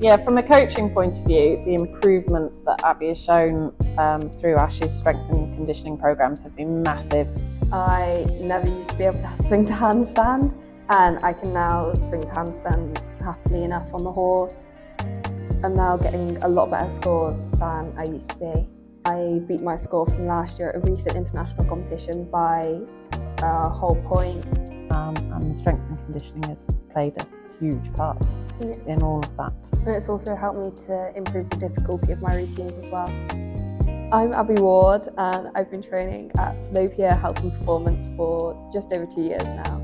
Yeah, from a coaching point of view, the improvements that Abby has shown through Ash's strength and conditioning programs have been massive. I never used to be able to swing to handstand, and I can now swing to handstand happily enough on the horse. I'm now getting a lot better scores than I used to be. I beat my score from last year at a recent international competition by a whole point. And the strength and conditioning has played a huge part in all of that. And it's also helped me to improve the difficulty of my routines as well. I'm Abby Ward, and I've been training at Salopia Health and Performance for just over 2 years now.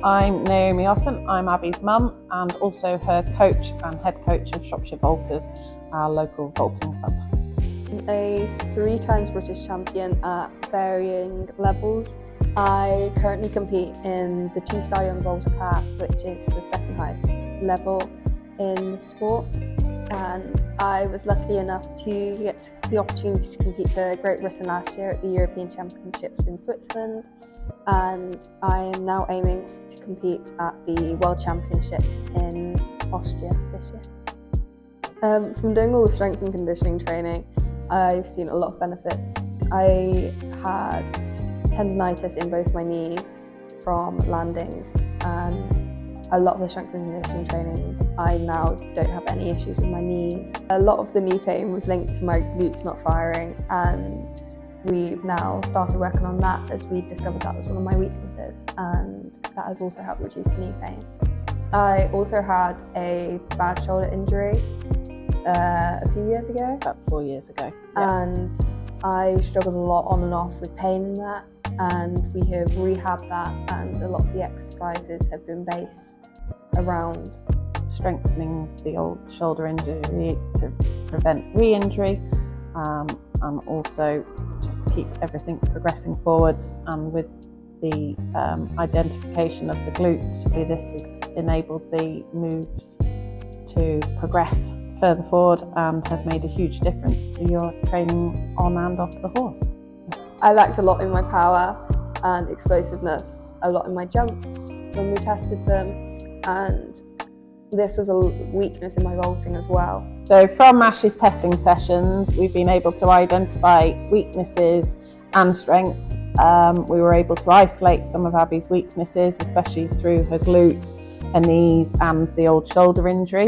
I'm Naomi Offen, I'm Abby's mum and also her coach and head coach of Shropshire Vaulters, our local vaulting club. I'm a 3 times British champion at varying levels. I currently compete in the 2-stallion vault class, which is the second highest level in the sport. And I was lucky enough to get the opportunity to compete for Great Britain last year at the European Championships in Switzerland. And I am now aiming to compete at the World Championships in Austria this year. From doing all the strength and conditioning training, I've seen a lot of benefits. I had tendinitis in both my knees from landings, and a lot of the strength and conditioning trainings, I now don't have any issues with my knees. A lot of the knee pain was linked to my glutes not firing, and we've now started working on that as we discovered that was one of my weaknesses, and that has also helped reduce the knee pain. I also had a bad shoulder injury a few years ago. About 4 years ago. And I struggled a lot on and off with pain in that, and we have rehabbed that, and a lot of the exercises have been based around strengthening the old shoulder injury to prevent re-injury, and also just to keep everything progressing forwards. And with the identification of the glutes, this has enabled the moves to progress further forward and has made a huge difference to your training on and off the horse. I lacked a lot in my power and explosiveness, a lot in my jumps when we tested them, and this was a weakness in my vaulting as well. So from Ash's testing sessions, we've been able to identify weaknesses and strengths. We were able to isolate some of Abby's weaknesses, especially through her glutes, her knees and the old shoulder injury,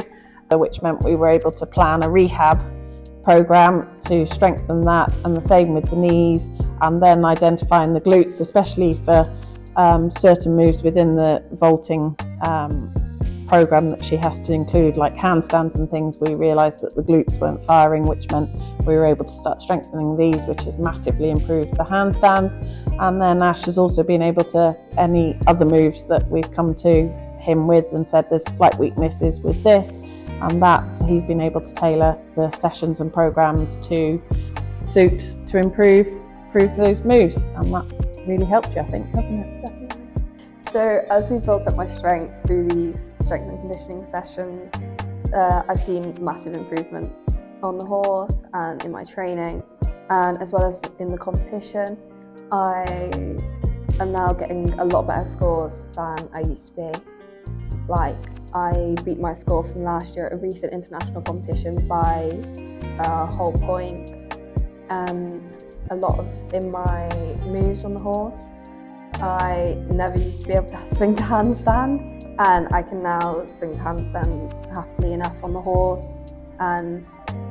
which meant we were able to plan a rehab program to strengthen that, and the same with the knees, and then identifying the glutes, especially for certain moves within the vaulting program that she has to include, like handstands and things. We realised that the glutes weren't firing, which meant we were able to start strengthening these, which has massively improved the handstands. And then Ash has also been able to, any other moves that we've come to him with and said there's slight weaknesses with this and that, he's been able to tailor the sessions and programs to suit, to improve those moves, and that's really helped you, I think, hasn't it? Definitely. So as we built up my strength through these strength and conditioning sessions, I've seen massive improvements on the horse and in my training, and as well as in the competition. I am now getting a lot better scores than I used to be. Like, I beat my score from last year at a recent international competition by a whole point, and a lot of in my moves on the horse. I never used to be able to swing to handstand, and I can now swing to handstand happily enough on the horse, and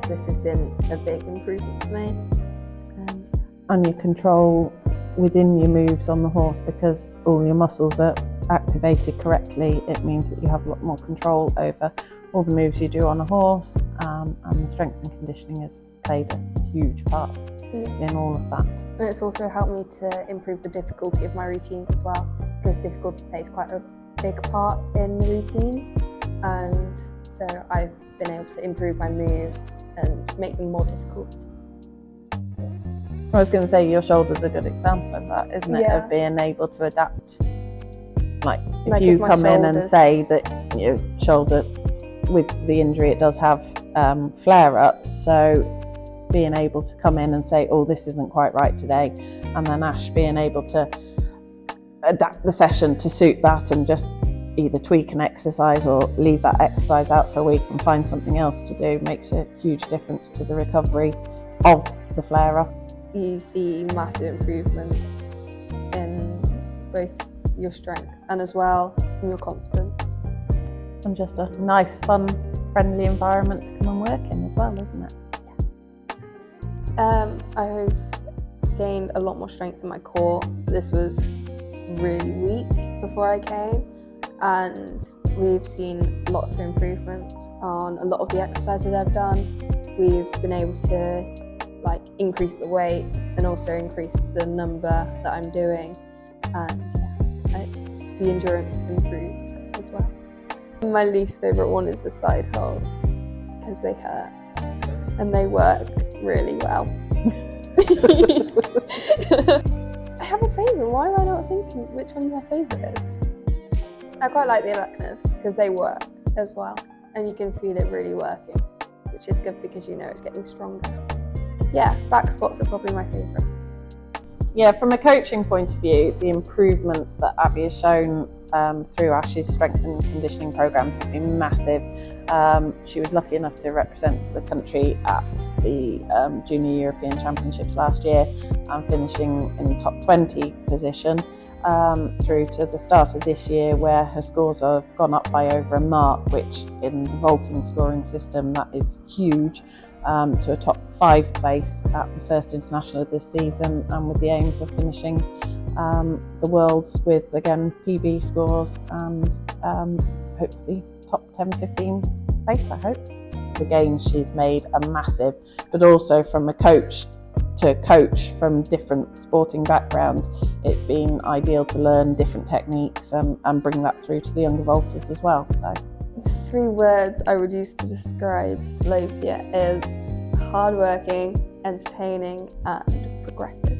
this has been a big improvement for me. And your control within your moves on the horse, because all your muscles are activated correctly, it means that you have a lot more control over all the moves you do on a horse, and the strength and conditioning has played a huge part in all of that. And it's also helped me to improve the difficulty of my routines as well, because difficulty plays quite a big part in the routines, and so I've been able to improve my moves and make them more difficult. I was going to say your shoulder's a good example of that, isn't it? Yeah. Of being able to adapt. Like if you come in and say that your shoulder, with the injury, it does have flare-ups, so being able to come in and say, oh, this isn't quite right today, and then Ash being able to adapt the session to suit that and just either tweak an exercise or leave that exercise out for a week and find something else to do makes a huge difference to the recovery of the flare-up. You see massive improvements in both your strength and as well in your confidence. And just a nice, fun, friendly environment to come and work in as well, isn't it? I've gained a lot more strength in my core. This was really weak before I came, and we've seen lots of improvements on a lot of the exercises I've done. We've been able to increase the weight and also increase the number that I'm doing, and the endurance has improved as well. My least favourite one is the side holds because they hurt and they work really well. I have a favourite. Why am I not thinking which one my favourite is? I quite like the electors because they work as well, and you can feel it really working, which is good because you know it's getting stronger. Yeah, back squats are probably my favourite. Yeah, from a coaching point of view, the improvements that Abby has shown through Ash's strength and conditioning programs have been massive. She was lucky enough to represent the country at the Junior European Championships last year and finishing in the top 20 position through to the start of this year, where her scores have gone up by over a mark, which in the vaulting scoring system, that is huge. To a top 5 place at the first international of this season, and with the aims of finishing the Worlds with, again, PB scores and hopefully top 10-15 place, I hope. The gains she's made are massive, but also from a coach to coach from different sporting backgrounds, it's been ideal to learn different techniques and bring that through to the younger vaulters as well. So 3 words I would use to describe Salopia is hardworking, entertaining and progressive.